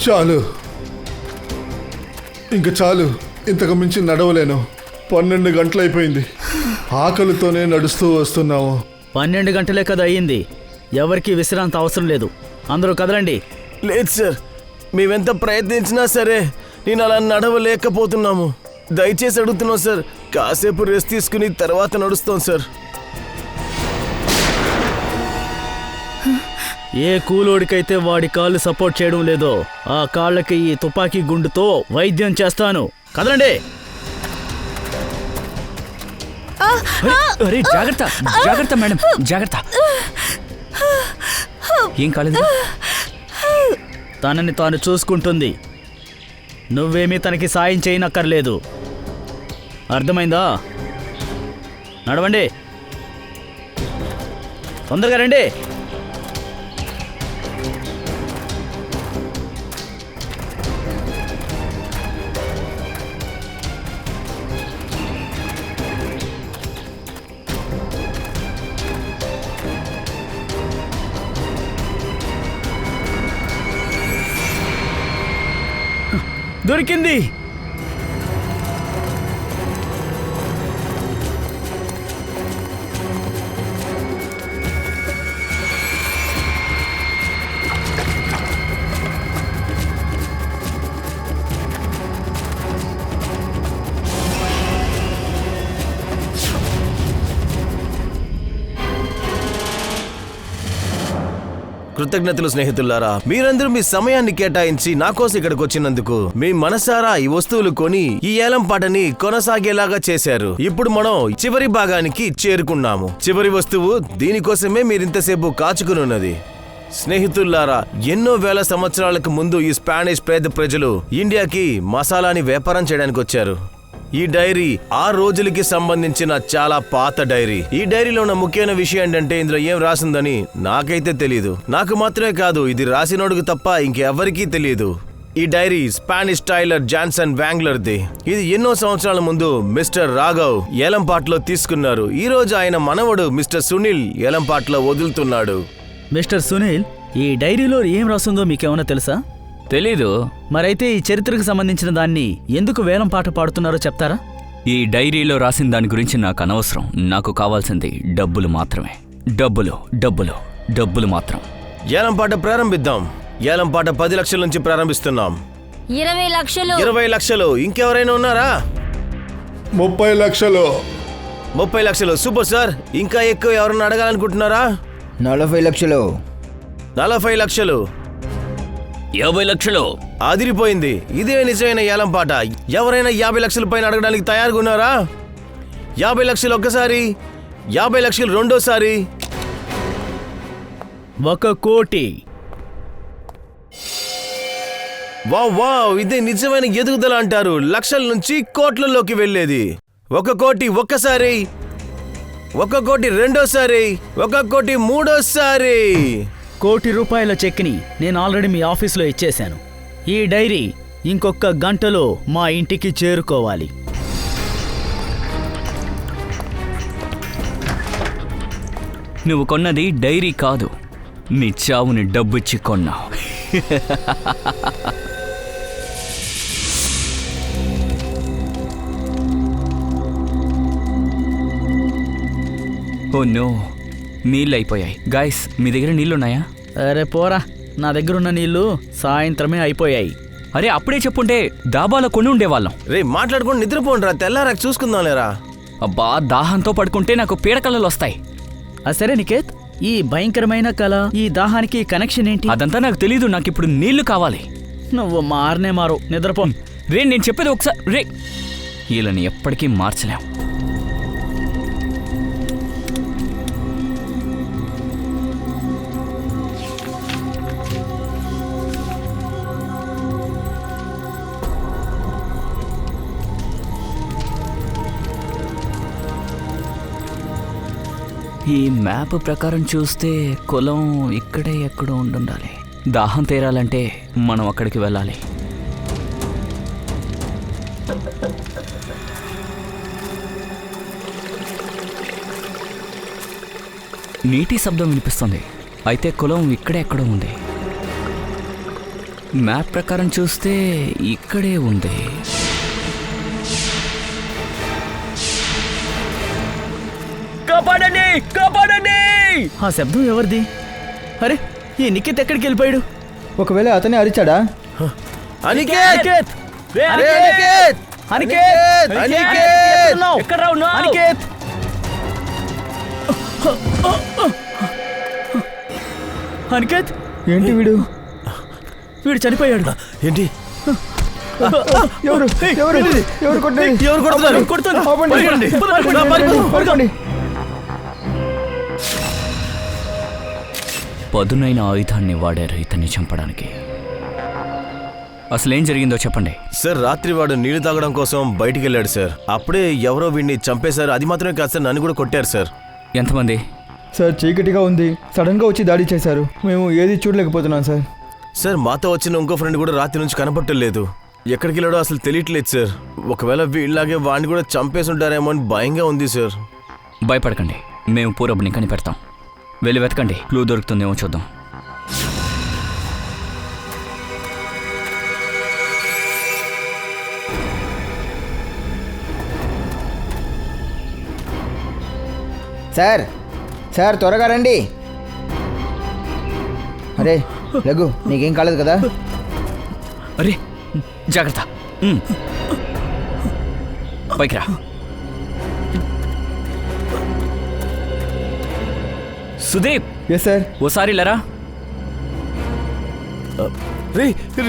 చాలు, ఇంక చాలు. ఇంతకు మించి నడవలేను. 12 గంటలైపోయింది. ఆకలితోనే నడుస్తూ వస్తున్నాము. 12 గంటలే కదా అయ్యింది. ఎవరికి విశ్రాంతి అవసరం లేదు. అందరూ కదలండి. లేదు సార్, మేమెంత ప్రయత్నించినా సరే నేను అలా నడవలేకపోతున్నాము. దయచేసి అడుగుతున్నాం సార్, కాసేపు రెస్ట్ తీసుకుని తర్వాత నడుస్తాం సార్. ఏ కూలోడికైతే వాడి కాళ్ళు సపోర్ట్ చేయడం లేదో ఆ కాళ్ళకి ఈ తుపాకీ గుండుతో వైద్యం చేస్తాను. కదలండి. అరే జాగ్రత్త జాగ్రత్త మేడం, జాగ్రత్త. ఏం కాలేదు. తనని తాను చూసుకుంటుంది. నువ్వేమీ తనకి సాయం చేయనక్కర్లేదు. అర్థమైందా? నడవండి, తొందరగా రండి. దొరికింది. కృతజ్ఞతలు స్నేహితులారా, మీరందరూ మీ సమయాన్ని కేటాయించి నా కోసం ఇక్కడికి వచ్చినందుకు. మీ మనసారా ఈ వస్తువులు కొని ఈ ఏలం పాటని కొనసాగేలాగా చేశారు. ఇప్పుడు మనం చివరి భాగానికి చేరుకున్నాము. చివరి వస్తువు దీనికోసమే మీరింతసేపు కాచుకునున్నది. స్నేహితులారా, ఎన్నో వేల సంవత్సరాలకు ముందు ఈ స్పానిష్ పేద ప్రజలు ఇండియాకి మసాలాని వ్యాపారం చేయడానికి వచ్చారు. ఈ డైరీ ఆ రోజులకి సంబంధించిన చాలా పాత డైరీ. ఈ డైరీలో ఉన్న ముఖ్యమైన విషయం ఏంటంటే ఇందులో ఏం రాసిందని నాకైతే తెలియదు. నాకు మాత్రమే కాదు, ఇది రాసినోడుకు తప్ప ఇంకెవ్వరికీ తెలియదు. ఈ డైరీ స్పానిష్ టైలర్ జాన్సన్ వ్యాంగ్లర్ది. ఇది ఎన్నో సంవత్సరాల ముందు మిస్టర్ రాఘవ్ ఏలంపాట్లో తీసుకున్నారు. ఈ రోజు ఆయన మనవడు మిస్టర్ సునీల్ ఏలంపాట్లో వదులుతున్నాడు. మిస్టర్ సునీల్, ఈ డైరీలో ఏం రాస్తుందో మీకేమైనా తెలుసా? తెలీదు. మరైతే ఈ చరిత్రకు సంబంధించిన దాన్ని ఎందుకు వేలం పాట పాడుతున్నారో చెప్తారా? ఈ డైరీలో రాసిన దాని గురించి నాకు అనవసరం. నాకు కావాల్సింది డబ్బులు మాత్రమే. డబ్బులు డబ్బులు డబ్బులు మాత్రం. ఏలంపాట ప్రారంభిద్దాం. ఏలంపాట 10 లక్షల నుంచి ప్రారంభిస్తున్నాం. 20 లక్షలు. 20 లక్షలు. ఇంకెవరైనా ఉన్నారా? 30 లక్షలు. 30 లక్షలు. Super sir. ఇంకా ఎక్కువ ఎవరన్నా అడగాలనుకుంటున్నారా? 40 లక్షలు. 40 లక్షలు. 50 లక్షలు. అదిరిపోయింది. ఇదే నిజమైన ఏలం పాట. ఎవరైనా 50 లక్షల పైన అడగడానికి తయారుగా ఉన్నారా? 50 లక్షలు ఒక్కసారి, 50 లక్షలు రెండోసారి. 1 కోటి. వావ్ వావ్, ఇదే నిజమైన ఎదుగుదల అంటారు. లక్షల నుంచి కోట్లలోకి వెళ్ళేది. 1 కోటి ఒక్కసారి, 1 కోటి రెండోసారి, 1 కోటి మూడోసారి. ₹1 కోటి చెక్ని నేను ఆల్రెడీ మీ ఆఫీసులో ఇచ్చేశాను. ఈ డైరీ ఇంకొక గంటలో మా ఇంటికి చేరుకోవాలి. నువ్వు కొన్నది డైరీ కాదు, నీ చావుని డబ్బుచ్చి కొన్నావు. ఓ నో, నీళ్ళు అయిపోయాయి. గాయస్, మీ దగ్గర నీళ్లున్నాయా? అరే పోరా, నా దగ్గరున్న నీళ్లు సాయంత్రమే అయిపోయాయి. అరే అప్పుడే చెప్పుంటే డాబాలో కొని ఉండేవాళ్ళం. రే మాట్లాడుకొని నిద్రపోండిరా, తెల్లారాక చూసుకుందాం లేరా. అబ్బా, దాహంతో పడుకుంటే నాకు పీడకలలు వస్తాయి. సరే నికేత్, ఈ భయంకరమైన కళ, ఈ దాహానికి కనెక్షన్ ఏంటి? అదంతా నాకు తెలీదు. నాకు ఇప్పుడు నీళ్లు కావాలి. నువ్వు మారనే మారు, నిద్రపో. రే నేను చెప్పేది ఒకసారి. రే, వీళ్ళని ఎప్పటికీ మార్చలేం. ఈ మ్యాప్ ప్రకారం చూస్తే కులం ఇక్కడే ఎక్కడో ఉండాలి. దాహం తీరాలంటే మనం అక్కడికి వెళ్ళాలి. నీటి శబ్దం వినిపిస్తుంది. అయితే కులం ఇక్కడే ఎక్కడో ఉంది. మ్యాప్ ప్రకారం చూస్తే ఇక్కడే ఉంది. కాపాడండి, కాపాడండి! ఆ శబ్దం ఎవరిది? అరే, ఈ నిఖిత్ ఎక్కడికి వెళ్ళిపోయాడు? ఒకవేళ అతనే అరిచాడా? అనికేత్! రే, అరే, అనికేత్! అనికేత్! అనికేత్! ఎక్కడున్నావ్? అనికేత్! అనికేత్, ఏంటి వీడు? వీడు చనిపోయాడు. ఏంటి? ఎవరు ఎవరు ఎవరు కొట్టండి? ఎవరు కొడుతున్నారు? కొడుతుంది. ఆపండి. పరిగెడండి. పడుకోండి. పదునైన ఆయుధాన్ని వాడారు ఇతన్ని చంపడానికి. అసలేం జరిగిందో చెప్పండి. సార్, రాత్రి వాడు నీళ్లు తాగడం కోసం బయటికి వెళ్ళాడు సార్. అప్పుడే ఎవరో వీడిని చంపేశారు. అది మాత్రమే కాదు సార్, నన్ను కూడా కొట్టారు సార్. ఎంతమంది? సార్ చీకటిగా ఉంది, సడన్ గా వచ్చి దాడి చేశారు. మేము ఏది చూడలేకపోతున్నాం సార్. సార్, మాతో వచ్చిన ఇంకో ఫ్రెండ్ కూడా రాత్రి నుంచి కనపట్టలేదు. ఎక్కడికి వెళ్ళాడో అసలు తెలియట్లేదు సార్. ఒకవేళ వీళ్ళలాగే వాడిని కూడా చంపేసి ఉంటారేమో అని భయంగా ఉంది సార్. భయపడకండి, మేము పూరబ్ని కనిపెడతాం. వెళ్ళి వెతకండి, క్లూ దొరుకుతుందేమో చూద్దాం. సార్ సార్ త్వరగా రండి. అరే లఘు, నీకేం కాలేదు కదా? అరే, జాగ్రత్త. పైకి రా. Sudeep, yes sir. ఓసారి లరా. రే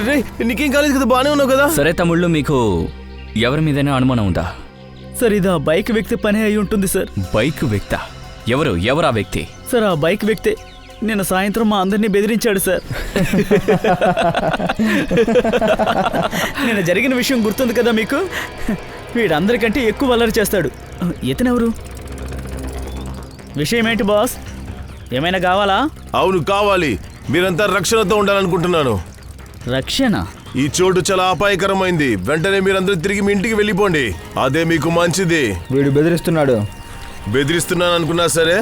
రే, నీకేం కాలేదు కదా? బానే ఉన్నావు కదా? సరే తమ్ముళ్ళు, మీకు ఎవరి మీదైనా అనుమానం ఉందా? సార్, ఇది ఆ బైక్ వ్యక్తి పని అయి ఉంటుంది సార్. బైక్ వ్యక్తా? ఎవరు ఆ వ్యక్తి? సార్, ఆ బైక్ వ్యక్తే నిన్న సాయంత్రం మా అందరినీ బెదిరించాడు సార్. నిన్న జరిగిన విషయం గుర్తుంది కదా మీకు? వీడందరికంటే ఎక్కువ అల్లరి చేస్తాడు. ఇతనెవరు? విషయం ఏంటి బాస్? ఏమైనా కావాలా? అవును, కావాలి. మీరంతా రక్షణతో ఉండాలనుకుంటున్నాను. రక్షణ? ఈ చోటు చాలా అపాయకరమైంది. వెంటనే మీరందరూ తిరిగి మీ ఇంటికి వెళ్ళిపోండి. అదే మీకు మంచిది. వీడు బెదిరిస్తున్నాడు. బెదిరిస్తున్నాను అనుకున్నా సరే,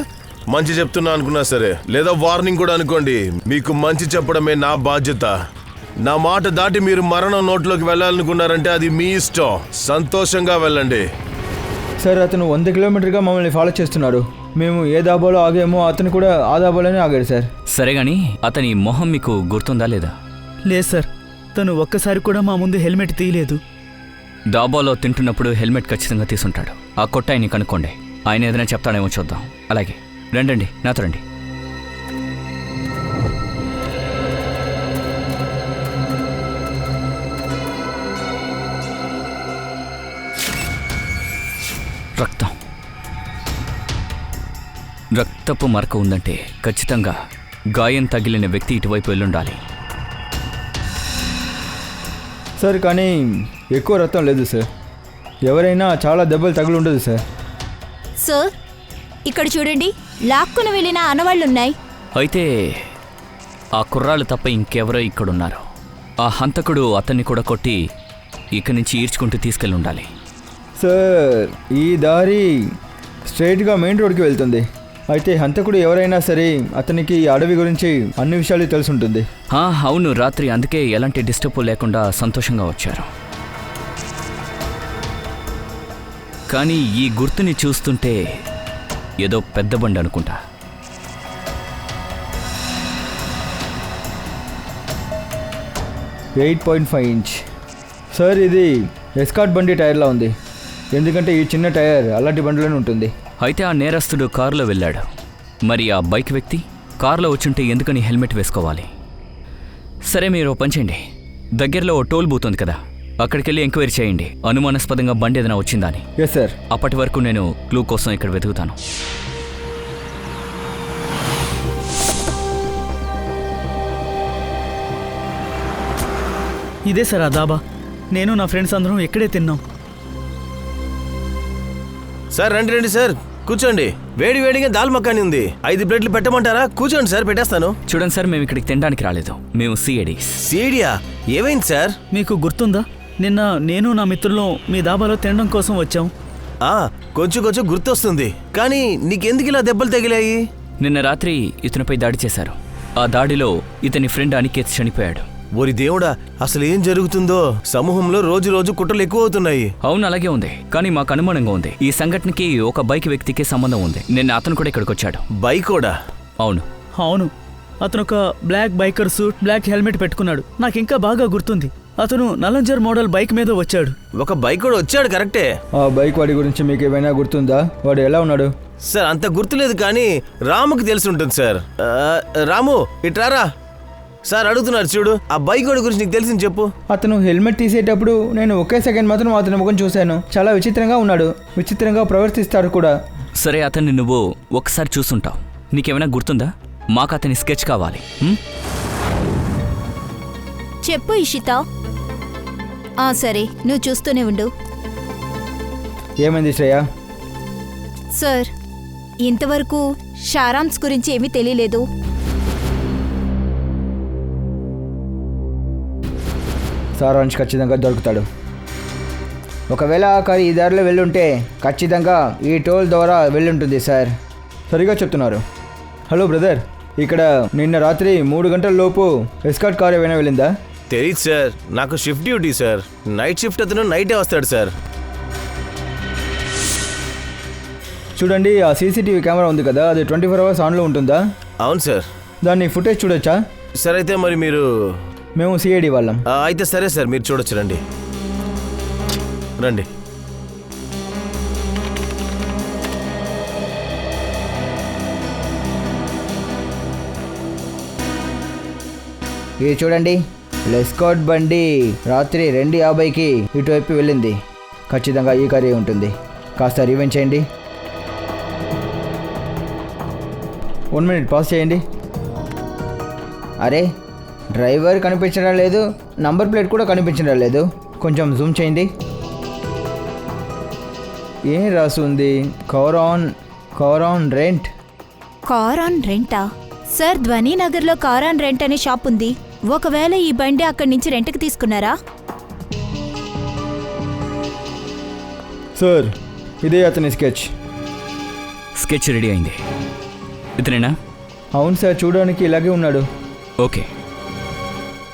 మంచి చెప్తున్నా అనుకున్నా సరే, లేదా వార్నింగ్ కూడా అనుకోండి, మీకు మంచి చెప్పడమే నా బాధ్యత. నా మాట దాటి మీరు మరణం నోట్లోకి వెళ్ళాలనుకున్నారంటే అది మీ ఇష్టం. సంతోషంగా వెళ్ళండి. సార్, అతను 100 కిలోమీటర్గా మమ్మల్ని ఫాలో చేస్తున్నాడు. మేము ఏ దాబాలో ఆగామో అతను కూడా ఆ దాబాలోనే ఆగాడు సార్. సరే గాని అతని మొహం మీకు గుర్తుందా లేదా? లేదు సార్, తను ఒక్కసారి కూడా మా ముందు హెల్మెట్ తీయలేదు. డాబాలో తింటున్నప్పుడు హెల్మెట్ ఖచ్చితంగా తీసుంటాడు. ఆ కొట్టాయిని కనుక్కోండి, ఆయన ఏదైనా చెప్తాడేమో చూద్దాం. అలాగే రండి, నాతో రండి. రక్తపు మరక ఉందంటే ఖచ్చితంగా గాయం తగిలిన వ్యక్తి ఇటువైపు వెళ్ళుండాలి. సార్, కానీ ఎక్కువ రక్తం లేదు సార్. ఎవరైనా చాలా దెబ్బలు తగిలి ఉండదు సార్. సార్, ఇక్కడ చూడండి, లాక్కుని వెళ్ళిన ఆనవాళ్ళున్నాయి. అయితే ఆ కుర్రాళ్ళు తప్ప ఇంకెవరో ఇక్కడున్నారు. ఆ హంతకుడు అతన్ని కూడా కొట్టి ఇక్కడి నుంచి ఈడ్చుకుంటూ తీసుకెళ్ళి ఉండాలి. సార్, ఈ దారి స్ట్రైట్గా మెయిన్ రోడ్కి వెళ్తుంది. అయితే హంతకుడు ఎవరైనా సరే అతనికి ఈ అడవి గురించి అన్ని విషయాలు తెలుసుంటుంది. అవును, రాత్రి అందుకే ఎలాంటి డిస్టర్బ్ లేకుండా సంతోషంగా వచ్చారు. కానీ ఈ గుర్తుని చూస్తుంటే ఏదో పెద్ద బండి అనుకుంటా. .5 ఇంచ్ సార్, ఇది ఎస్కాట్ బండి టైర్లా ఉంది. ఎందుకంటే ఈ చిన్న టైర్ అలాంటి బండిలోనే ఉంటుంది. అయితే ఆ నేరస్తుడు కారులో వెళ్ళాడు. మరి ఆ బైక్ వ్యక్తి కారులో వచ్చుంటే ఎందుకని హెల్మెట్ వేసుకోవాలి? సరే, మీరు ఓ పని చేయండి. దగ్గరలో ఓ టోల్ బూత్ ఉంది కదా, అక్కడికి వెళ్ళి ఎంక్వైరీ చేయండి. అనుమానాస్పదంగా బండి ఏదైనా వచ్చిందా అని. Yes sir. అప్పటి వరకు నేను క్లూ కోసం ఇక్కడ వెతుకుతాను. ఇదే సార్ ఆ దాబా. నేను నా ఫ్రెండ్స్ అందరం ఇక్కడే తిన్నాం. సార్, రండి సార్, కూర్చోండి. వేడి వేడిగా దాల్ మక్కాని ఉంది. 5 ప్లేట్లు పెట్టమంటారా? కూర్చోండి సార్, పెట్టేస్తాను. చూడండి సార్, మేము ఇక్కడికి తినడానికి రాలేదు. మేము సిఐడీస్. సీడియా? ఏమైంది సార్? మీకు గుర్తుందా, నిన్న నేను నా మిత్రులు మీ దాబాలో తినడం కోసం వచ్చాం. కొంచెం గుర్తొస్తుంది. కానీ నీకెందుకు ఇలా దెబ్బలు తగిలాయి? నిన్న రాత్రి ఇతనిపై దాడి చేశారు. ఆ దాడిలో ఇతని ఫ్రెండ్ అనికేత్ చనిపోయాడు. ఓరి దేవుడా, అసలు ఏం జరుగుతుందో? సమూహంలో రోజు రోజు కుట్రలు ఎక్కువ అవుతున్నాయి. అవును అలాగే ఉంది, కానీ మాకు అనుమానంగా ఉంది. ఈ సంఘటనకి ఒక బైక్ వ్యక్తికి సంబంధం ఉంది. నిన్న అతను కూడా ఇక్కడికి వచ్చాడు. బైక్ కూడా? అవును. అవును, అతను ఒక black biker suit, black helmet పెట్టుకున్నాడు. నాకు ఇంకా బాగా గుర్తుంది. అతను నలంజర్ మోడల్ బైక్ మీద వచ్చాడు. ఒక బైక్ కూడా వచ్చాడు, కరెక్టే. ఆ బైక్ వాడి గురించి మీకు ఏమైనా గుర్తుందా? వాడు ఎలా ఉన్నాడు? సార్ అంత గుర్తులేదు, కానీ రాముకి తెలిసి ఉంటుంది సార్. రాము ఇట్రారా సార్, అడుగుతున్నారు చూడు. ఆ బైక్ వాడి గురించి నీకు తెలిసింది చెప్పు. అతను హెల్మెట్ తీసేటప్పుడు నేను ఒకే సెకండ్ మాత్రం అతని ముఖం చూశాను. చాలా విచిత్రంగా ఉన్నాడు, విచిత్రంగా ప్రవర్తిస్తాడు కూడా. సరే, అతన్ని నువ్వు ఒకసారి చూసుంటావు. నీకేమైనా గుర్తుందా? మాకు అతని స్కెచ్ కావాలి. చెప్పు ఇషిత. సరే, నువ్వు చూస్తూనే ఉండు. ఏమైంది శ్రేయ? సార్, ఇంతవరకు షారామ్స్ గురించి ఏమీ తెలియలేదు. సారాంశ్ ఖచ్చితంగా దొరుకుతాడు. ఒకవేళ ఆ కారు ఈ దారిలో వెళ్ళుంటే ఖచ్చితంగా ఈ టోల్ ద్వారా వెళ్ళుంటుంది సార్. సరిగా చెప్తున్నారు. హలో బ్రదర్, ఇక్కడ నిన్న రాత్రి 3 గంటల లోపు ఎస్కార్ట్ కార్ ఏమైనా వెళ్ళిందా? తెలియదు సార్, నాకు shift duty sir. Night shift అతను నైటే వస్తాడు సార్. చూడండి, ఆ సీసీటీవీ కెమెరా ఉంది కదా, అది 24 అవర్స్ ఆన్లో ఉంటుందా? అవును సార్. దాన్ని ఫుటేజ్ చూడొచ్చా? సార్ అయితే మరి మీరు? మేము సిఐడి వాళ్ళం. అయితే సరే సార్, మీరు చూడొచ్చు. రండి రండి. ఇది చూడండి, లెస్కాట్ బండి రాత్రి 2:50కి ఇటువైపు వెళ్ళింది. ఖచ్చితంగా ఈ కారే ఉంటుంది. కాస్త రివెంజ్ చేయండి. 1 మినిట్ పాస్ చేయండి. అరే, డ్రైవర్ కనిపించడం లేదు, నంబర్ ప్లేట్ కూడా కనిపించడం లేదు. కొంచెం జూమ్ చేయండి. ఏం రాసి ఉంది? Car on rent. Car on రెంటా? సార్, ధ్వనీనగర్లో కార్ ఆన్ రెంట్ అనే షాప్ ఉంది. ఒకవేళ ఈ బండి అక్కడి నుంచి రెంట్కి తీసుకున్నారా? సార్, ఇదే అతని స్కెచ్. స్కెచ్ రెడీ అయింది. ఇతనేనా? అవును సార్, చూడడానికి ఇలాగే ఉన్నాడు. ఓకే,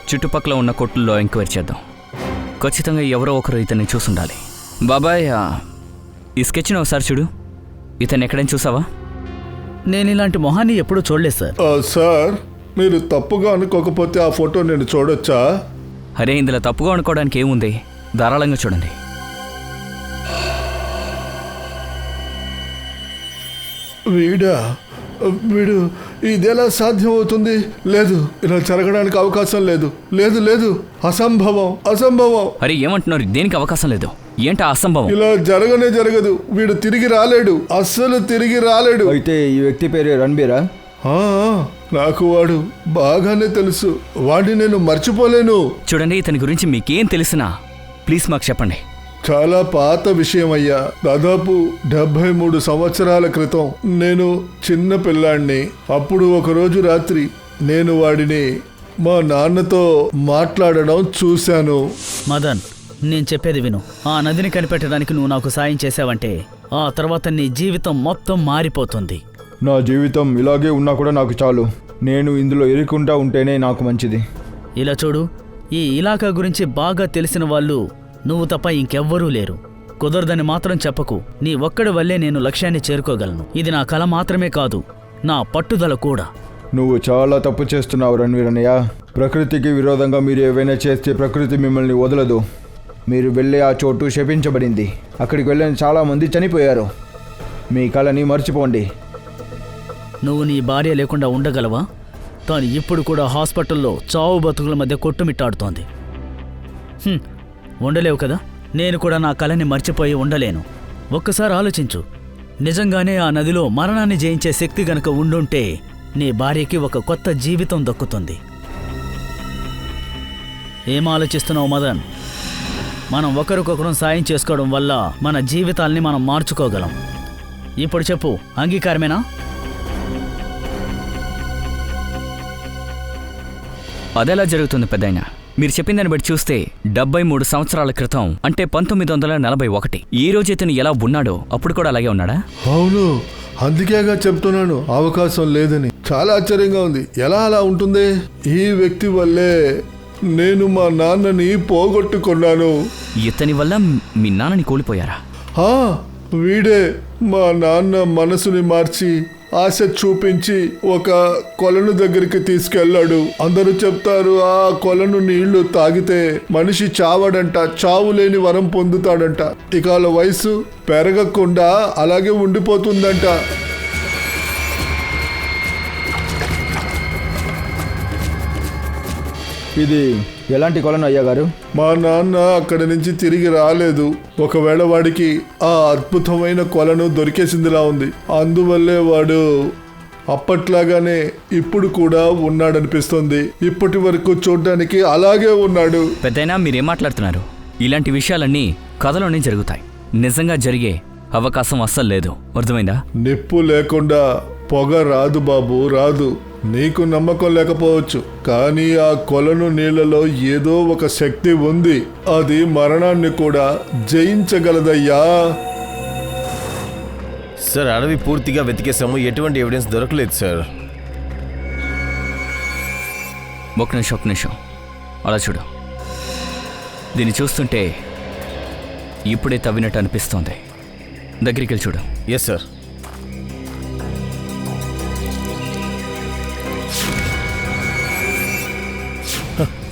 చుట్టుపక్కల ఉన్న కొట్టుల్లో ఎంక్వైరీ చేద్దాం. ఖచ్చితంగా ఎవరో ఒకరు ఇతన్ని చూసుండాలి. బాబాయ్, ఈ స్కెచ్ని ఒకసారి చూడు. ఇతన్ని ఎక్కడైనా చూసావా? నేను ఇలాంటి మొహాన్ని ఎప్పుడూ చూడలేదు సార్. సార్, మీరు తప్పుగా అనుకోకపోతే ఆ ఫోటో నేను చూడొచ్చా? అరే, ఇందులో తప్పుగా అనుకోవడానికి ఏముంది? ధారాళంగా చూడండి. వీడు ఇదెలా సాధ్యం అవుతుంది? లేదు, ఇలా జరగడానికి అవకాశం లేదు. లేదు లేదు, అసంభవం. అరే, ఏమంటున్నారు? దేనికి అవకాశం లేదు? ఏంటా అసంభవం? ఇలా జరగదు. వీడు తిరిగి రాలేడు, అస్సలు తిరిగి రాలేడు. అయితే ఈ వ్యక్తి పేరు రణబీరా? నాకు వాడు బాగానే తెలుసు. వాడిని నేను మర్చిపోలేను. చూడండి, ఇతని గురించి మీకేం తెలిసినా ప్లీజ్ మాకు చెప్పండి. చాలా పాత విషయం అయ్యా. దాదాపు 73 సంవత్సరాల క్రితం నేను చిన్న పిల్లాడిని. అప్పుడు ఒకరోజు రాత్రి నేను వాడిని మా నాన్నతో మాట్లాడడం చూశాను. మదన్, నేను చెప్పేది విను. ఆ నదిని కనిపెట్టడానికి నువ్వు నాకు సాయం చేసావంటే ఆ తర్వాత నీ జీవితం మొత్తం మారిపోతుంది. నా జీవితం ఇలాగే ఉన్నా కూడా నాకు చాలు. నేను ఇందులో ఇరుక్కుంటా ఉంటేనే నాకు మంచిది. ఇలా చూడు, ఈ ఇలాకా గురించి బాగా తెలిసిన వాళ్ళు నువ్వు తప్ప ఇంకెవ్వరూ లేరు. కుదరదని మాత్రం చెప్పకు. నీ ఒక్కడి వల్లే నేను లక్ష్యాన్ని చేరుకోగలను. ఇది నా కల మాత్రమే కాదు, నా పట్టుదల కూడా. నువ్వు చాలా తప్పు చేస్తున్నావు రణవీర్ అన్నయ్య. ప్రకృతికి విరోధంగా మీరు ఏవైనా చేస్తే ప్రకృతి మిమ్మల్ని వదలదు. మీరు వెళ్ళే ఆ చోటు శపించబడింది. అక్కడికి వెళ్ళిన చాలామంది చనిపోయారు. మీ కళని మర్చిపోండి. నువ్వు నీ భార్య లేకుండా ఉండగలవా? తాను ఇప్పుడు కూడా హాస్పిటల్లో చావు బతుకుల మధ్య కొట్టుమిట్టాడుతోంది. ఉండలేవు కదా? నేను కూడా నా కళని మర్చిపోయి ఉండలేను. ఒక్కసారి ఆలోచించు. నిజంగానే ఆ నదిలో మరణాన్ని జయించే శక్తి గనక ఉండుంటే నీ భార్యకి ఒక కొత్త జీవితం దక్కుతుంది. ఏం ఆలోచిస్తున్నావు మదన్? మనం ఒకరికొకరం సాయం చేసుకోవడం వల్ల మన జీవితాల్ని మనం మార్చుకోగలం. ఇప్పుడు చెప్పు, అంగీకారమేనా? అదెలా జరుగుతుంది పెద్దాయన? మీరు చెప్పిందని బట్టి చూస్తే 73 సంవత్సరాల క్రితం, అంటే 1941, ఈ రోజు ఇతను ఎలా ఉన్నాడో అప్పుడు కూడా అలాగే ఉన్నాడా? అవును, అందుకేగా చెప్తున్నాను అవకాశం లేదని. చాలా ఆశ్చర్యంగా ఉంది. ఎలా అలా ఉంటుంది? ఈ వ్యక్తి వల్లే నేను మా నాన్నని పోగొట్టుకున్నాను. ఇతని వల్ల మీ నాన్నని కోల్పోయారా? హా, వీడే మా నాన్న మనసుని మార్చి ఆశ చూపించి ఒక కొలను దగ్గరికి తీసుకెళ్ళాడు. అందరూ చెప్తారు ఆ కొలను నీళ్లు తాగితే మనిషి చావడంట, చావు లేని వరం పొందుతాడంట. ఇక వాళ్ళ వయసు పెరగకుండా అలాగే ఉండిపోతుందంట. ఇది ఎలాంటి కొలను అయ్యగారు? మా నాన్న అక్కడి నుంచి తిరిగి రాలేదు. ఒకవేళ వాడికి ఆ అద్భుతమైన కొలను దొరికేసిందిలా ఉంది. అందువల్లే వాడు అప్పట్లాగానే ఇప్పుడు కూడా ఉన్నాడనిపిస్తుంది. ఇప్పటి వరకు చూడ్డానికి అలాగే ఉన్నాడు. పెద్దయినా మీరేం మాట్లాడుతున్నారు? ఇలాంటి విషయాలన్నీ కథలోనే జరుగుతాయి. నిజంగా జరిగే అవకాశం అస్సలు లేదు. అర్థమైందా? నిప్పు లేకుండా పొగ రాదు బాబు, రాదు. నీకు నమ్మకం లేకపోవచ్చు, కానీ ఆ కొలను నీళ్లలో ఏదో ఒక శక్తి ఉంది. అది మరణాన్ని కూడా జయించగలదయ్యా. సార్, అడవి పూర్తిగా వెతికేసాము, ఎటువంటి ఎవిడెన్స్ దొరకలేదు సార్. ఒక నిమిషం అలా చూడు. దీన్ని చూస్తుంటే ఇప్పుడే తవ్వినట్టు అనిపిస్తోంది. దగ్గరికి వెళ్ళి చూడు. Yes sir.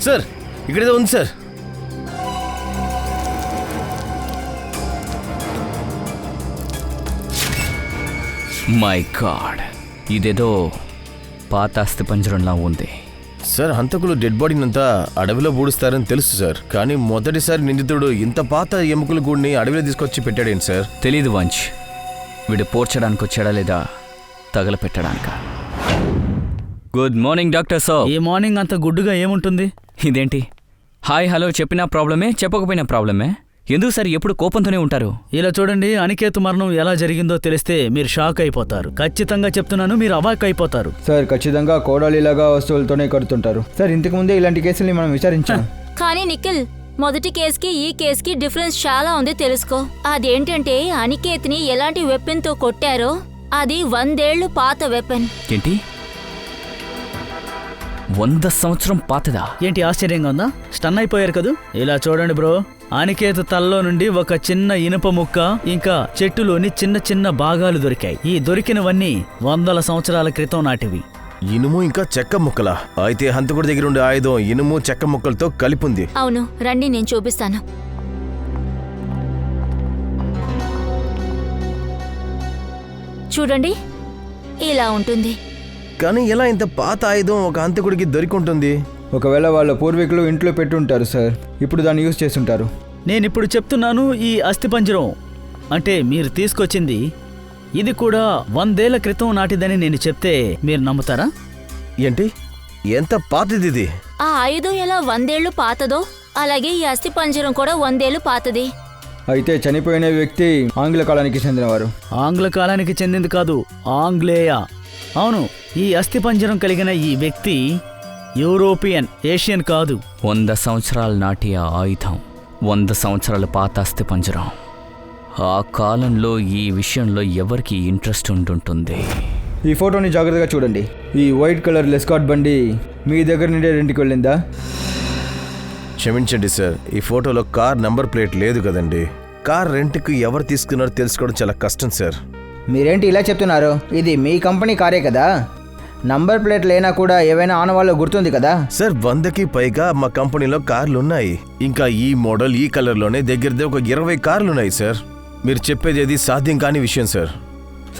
సార్, ఇక్కడేదో ఉంది సార్. మై గాడ్, ఇదేదో పాత అస్థిపంజరంలా ఉంది. సార్, హంతకులు డెడ్ బాడీనంతా అడవిలో పూడుస్తారని తెలుసు సార్, కానీ మొదటిసారి నిందితుడు ఇంత పాత ఎముకల గూడిని అడవిలో తీసుకొచ్చి పెట్టాడేంటి సార్? తెలీదు వంచ్. వీడు పోర్చడానికి వచ్చాడా లేదా తగలపెట్టడానికా? Good morning doctor sir. ఈ మార్నింగ్ అంత గుడ్డుగా ఏముంటుంది? ఇదేంటి హాయ్ హలో చెప్పినా ప్రాబ్లమే, చెప్పకపోయినా ప్రాబ్లమే? ఎందుకు సార్ ఎప్పుడు కోపంతోనే ఉంటారు? ఇలా చూడండి, అనికేత్ మరణం ఎలా జరిగిందో తెలిస్తే మీరు షాక్ అయిపోతారు. ఖచ్చితంగా చెప్తున్నాను, మీరు అవాక్ అయిపోతారు. సార్, ఖచ్చితంగా కోడలిలాగా వస్తువులతోనే కడుతుంటారు. సార్, ఇంతకు ముందే ఇలాంటి కేసుల్ని మనం విచారించాం. కానీ నిఖిల్, మొదటి కేసుకి ఈ కేసుకి డిఫరెన్స్ చాలా ఉంది తెలుసుకో. అదేంటంటే అనికేత్ని ఎలాంటి వెపన్ తో కొట్టారో అది 100 ఏళ్లు పాత వెపన్. ఏంటి 100 సంవత్సరం పాతదా? ఏంటి ఆశ్చర్యంగా ఉందా? స్టన్ అయిపోయారు కదూ? ఇలా చూడండి బ్రో, అనికేత్ తలలో నుండి ఒక చిన్న ఇనుప ముక్క ఇంకా చెట్టులోని చిన్న చిన్న భాగాలు దొరికాయి. ఈ దొరికినవన్నీ 100 సంవత్సరాల క్రితం నాటివి. ఇనుము ఇంకా చెక్క ముక్కలా? అయితే హంతకుడి దగ్గర ఉండే ఆయుధం ఇనుము చెక్క ముక్కలతో కలిపింది. అవును, రండి నేను చూపిస్తాను. చూడండి, ఇలా ఉంటుంది. కానీ ఎలా ఇంత పాత ఆయుధం ఒక హంతకుడికి దొరికి ఉంటుంది? ఒకవేళ వాళ్ళ పూర్వీకులు ఇంట్లో పెట్టుంటారు సార్. ఇప్పుడు దాన్ని యూజ్ చేస్తుంటారు. నేనిప్పుడు చెప్తున్నాను, ఈ అస్థిపంజరం అంటే మీరు తీసుకొచ్చింది ఇది కూడా 100 ఏళ్ల క్రితం నాటిదని నేను చెప్తే మీరు నమ్ముతారా? ఏంటి, ఎంత పాతది ఇది? ఆ ఆయుధం ఎలా 100 ఏళ్లు పాతదో అలాగే ఈ అస్థిపంజరం కూడా 100 ఏళ్లు పాతది. అయితే చనిపోయిన వ్యక్తి ఆంగ్ల కాలానికి చెందినవారు. ఆంగ్ల కాలానికి చెందింది కాదు, ఆంగ్లేయ. అవును, ఈ అస్థిపంజరం కలిగిన ఈ వ్యక్తి యూరోపియన్, ఏషియన్ కాదు. 100 సంవత్సరాల నాటి ఆ ఆయుధం, 100 సంవత్సరాల పాత అస్థిపంజరం. ఆ కాలంలో ఈ విషయంలో ఎవరికి ఇంట్రెస్ట్ ఉంటుంటుంది? ఈ ఫోటోని జాగ్రత్తగా చూడండి. ఈ వైట్ కలర్ లెస్కాట్ బండి మీ దగ్గర నుండి రెంట్కి వెళ్ళిందా? క్షమించండి సార్, ఈ ఫోటోలో కార్ నంబర్ ప్లేట్ లేదు కదండి. కార్ రెంట్కి ఎవరు తీసుకున్నారో తెలుసుకోవడం చాలా కష్టం సార్. మీరేంటి ఇలా చెప్తున్నారు? ఇది మీ కంపెనీ కారే కదా, నంబర్ ప్లేట్ లేనా కూడా ఏవైనా ఆనవాళ్ళు గుర్తుంది కదా సార్. 100కి పైగా మా కంపెనీలో కార్లు ఉన్నాయి. ఇంకా ఈ మోడల్ ఈ కలర్లోనే దగ్గరదే ఒక 20 కార్లు ఉన్నాయి సార్. మీరు చెప్పేది ఏది సాధ్యం కాని విషయం సార్.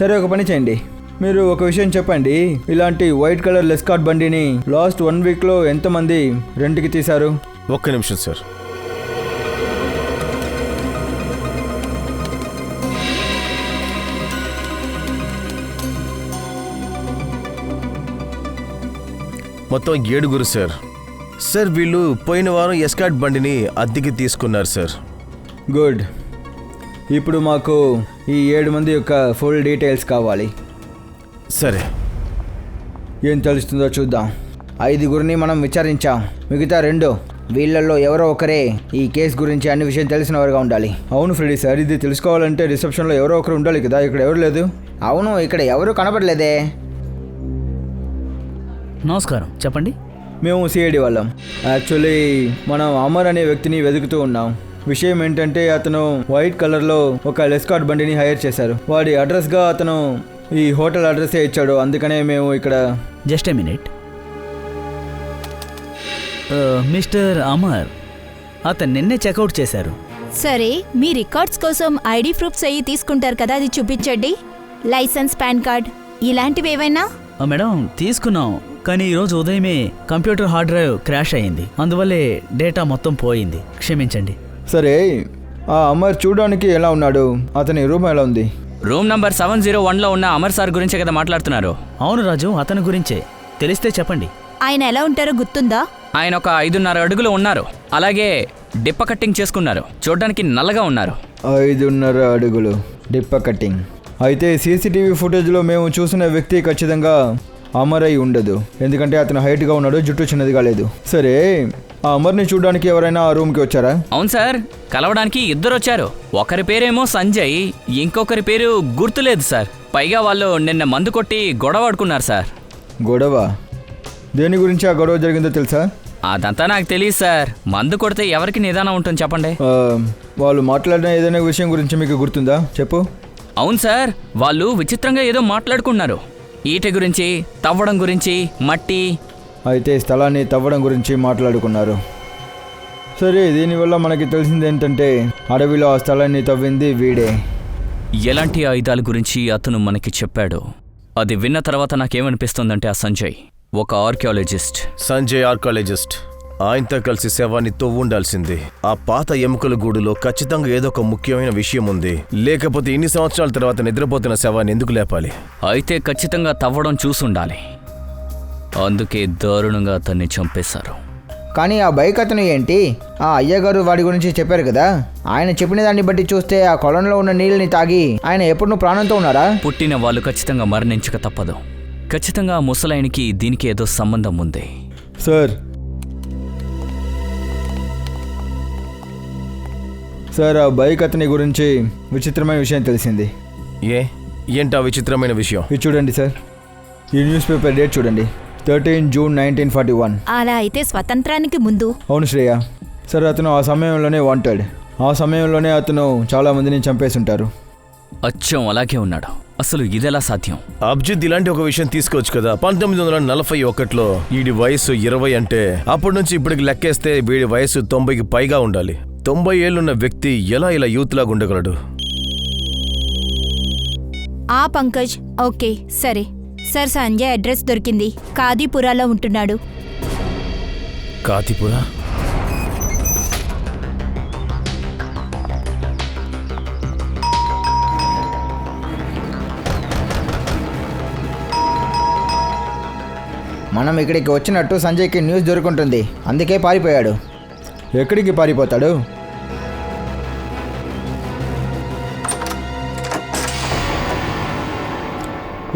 సరే, ఒక పని చేయండి. మీరు ఒక విషయం చెప్పండి. ఇలాంటి వైట్ కలర్ లెస్కాట్ బండిని లాస్ట్ 1 వీక్లో ఎంతమంది రెంట్కి తీశారు? ఒక్క నిమిషం సార్. మొత్తం 7 సార్. సార్, వీళ్ళు పోయిన వారం ఎస్కాట్ బండిని అద్దెకి తీసుకున్నారు సార్. గుడ్. ఇప్పుడు మాకు ఈ 7 మంది యొక్క ఫుల్ డీటెయిల్స్ కావాలి. సరే. ఏం తెలుస్తుందో చూద్దాం. 5గురిని మనం విచారించాం, మిగతా 2 వీళ్ళల్లో ఎవరో ఒకరే ఈ కేసు గురించి అన్ని విషయం తెలిసిన వారుగా ఉండాలి. అవును ఫ్రెడీ సార్, ఇది తెలుసుకోవాలంటే రిసెప్షన్లో ఎవరో ఒకరు ఉండాలి కదా. ఇక్కడ ఎవరు లేదు. అవును, ఇక్కడ ఎవరు కనపడలేదే. నమస్కారం, చెప్పండి. మేము సిఐడి వాళ్ళం. యాక్చువల్లీ మనం అమర్ అనే వ్యక్తిని వెతుకుతూ ఉన్నాం. విషయం ఏంటంటే అతను వైట్ కలర్లో ఒక ఎస్కార్ట్ బండిని హైర్ చేశారు. వాడి అడ్రస్గా అతను ఈ హోటల్ అడ్రస్సే ఇచ్చాడు. అందుకనే మేము ఇక్కడ just a minute. Mister Amar, అతను నిన్నే చెక్అవుట్ చేశారు. సరే, మీ రికార్డ్స్ కోసం ఐడి ప్రూఫ్స్ అయ్యి తీసుకుంటారు కదా, అది చూపించండి. లైసెన్స్, పాన్ కార్డ్ ఇలాంటివి ఏవైనా. మేడం తీసుకున్నాం, కానీ ఈరోజు ఉదయమే కంప్యూటర్ హార్డ్ డ్రైవ్ క్రాష్ అయ్యింది. అందువల్లే డేటా మొత్తం పోయింది. క్షమించండి. సరే, ఆ అమర్ చూడడానికి ఎలా ఉన్నాడు? అతని రూమ్ ఎలా ఉంది? రూమ్ నంబర్ 701లో ఉన్న అమర్ సార్ గురించే కదా మాట్లాడుతున్నారు. అవును రాజు, అతని గురించే. తెలిస్తే చెప్పండి. ఆయన ఎలా ఉంటారో గుర్తుందా? ఆయన ఒక 5.5 అడుగులు ఉన్నారు. అలాగే డిప్ప కట్టింగ్ చేసుకున్నారు. చూడడానికి నల్లగా ఉన్నారు. 5.5 అడుగులు, డిప్ప కట్టింగ్. అయితే సీసీటీవీ ఫుటేజ్లో మేము చూసిన వ్యక్తి ఖచ్చితంగా అమర్ అయి ఉండదు. ఎందుకంటే అతను హైట్గా ఉన్నాడు, జుట్టు చిన్నదిగా లేదు. సరే, ఆ అమర్ని చూడడానికి ఎవరైనా ఆ రూమ్కి వచ్చారా? అవును సార్, కలవడానికి 2 వచ్చారు. ఒకరి పేరేమో సంజయ్, ఇంకొకరి పేరు గుర్తులేదు సార్. పైగా వాళ్ళు నిన్న మందు కొట్టి గొడవ ఆడుకున్నారు సార్. గొడవ? దేని గురించి ఆ గొడవ జరిగిందో తెలుసా? అదంతా నాకు తెలియదు సార్. మందు కొడితే ఎవరికి నిదానం ఉంటుంది చెప్పండి. వాళ్ళు మాట్లాడిన ఏదైనా విషయం గురించి మీకు గుర్తుందా? చెప్పు. అవును సార్, వాళ్ళు విచిత్రంగా ఏదో మాట్లాడుకున్నారు. ఈట గురించి, తవ్వడం గురించి, మట్టి. అయితే స్థలాన్ని తవ్వడం గురించి మాట్లాడుకున్నారు. సరే, దీనివల్ల మనకి తెలిసింది ఏంటంటే అడవిలో ఆ స్థలాన్ని తవ్వింది వీడే. ఎలాంటి ఆయుధాల గురించి అతను మనకి చెప్పాడు. అది విన్న తర్వాత నాకేమనిపిస్తుందంటే ఆ సంజయ్ ఒక ఆర్కియాలజిస్ట్. సంజయ్ ఆర్కాలజిస్ట్. ఆయనతో కలిసి శవాన్ని తవ్వుండాల్సింది. ఆ పాత ఎముకల గూడులో ఖచ్చితంగా ఏదో ఒక ముఖ్యమైన విషయం ఉంది. లేకపోతే ఇన్ని సంవత్సరాల తర్వాత నిద్రపోతున్న శవాన్ని ఎందుకు లేపాలి? అయితే ఖచ్చితంగా తవ్వడం చూసుండాలి. అందుకే దారుణంగా అతన్ని చంపేశారు. కానీ ఆ బైక్ అతను ఏంటి? ఆ అయ్యగారు వాడి గురించి చెప్పారు కదా. ఆయన చెప్పిన దాన్ని బట్టి చూస్తే ఆ కొలంలో ఉన్న నీళ్ళని తాగి ఆయన ఎప్పుడు ప్రాణంతో ఉన్నారా? పుట్టిన వాళ్ళు ఖచ్చితంగా మరణించక తప్పదు. ఖచ్చితంగా ఆ ముసలాయనికి దీనికి ఏదో సంబంధం ఉంది. సార్, ఆ బైక్ అతని గురించి విచిత్రమైన విషయం తెలిసింది. ఏంటా విచిత్రమైన విషయం? ఇది చూడండి సార్, ఈ న్యూస్ పేపర్ డేట్ చూడండి, 13 జూన్ 1941. అలా అయితే స్వతంత్రానికి ముందు. అవును శ్రేయ. సార్, అతను ఆ సమయంలోనే వాంటెడ్. ఆ సమయంలోనే అతను చాలా మందిని చంపేసి ఉంటారు. అచ్చం అలాగే ఉన్నాడు. అసలు ఇదెలా సాధ్యం? అబ్జిత్ ఇలాంటి ఒక విషయం తీసుకోవచ్చు కదా. 1941లో వీడి వయసు 20 అంటే అప్పటి నుంచి ఇప్పటికి లెక్కేస్తే వీడి వయసు 90కి పైగా ఉండాలి. 90 ఏళ్ళున్న వ్యక్తి ఎలా ఇలా యూత్ లాగా ఉండగలడు? ఆ పంకజ్, ఓకే సరే సార్, సంజయ్ అడ్రస్ దొరికింది. కాదీపురాలో ఉంటున్నాడు. కాతిపురా? మనం ఇక్కడికి వచ్చినట్టు సంజయ్కి న్యూస్ దొరుకుంటుంది. అందుకే పారిపోయాడు. ఎక్కడికి పారిపోతాడు?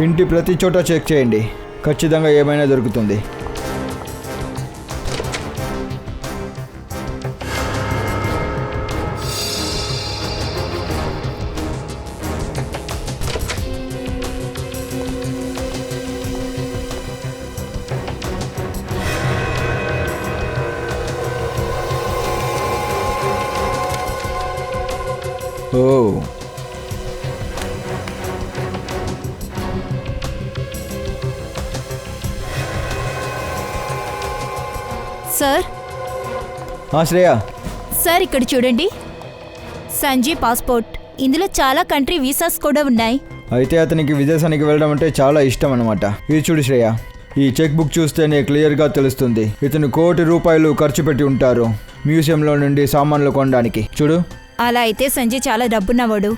ఇంటి ప్రతి చోట చెక్ చేయండి, ఖచ్చితంగా ఏమైనా దొరుకుతుంది. ఓ, సార్. శ్రేయ. సార్, ఇక్కడ చూడండి, సంజయ్ పాస్పోర్ట్. ఇందులో చాలా కంట్రీ వీసాస్ కూడా ఉన్నాయి. అయితే అతనికి విదేశానికి వెళ్ళడం అంటే చాలా ఇష్టం అన్నమాట. ఇది చూడు శ్రేయ, ఈ చెక్ బుక్ చూస్తేనే క్లియర్గా తెలుస్తుంది. ఇతను ₹1 కోటి ఖర్చు పెట్టి ఉంటారు మ్యూజియంలో నుండి సామాన్లు కొనడానికి. చూడు. అలా అయితే సంజయ్ చాలా డబ్బున్నవాడు.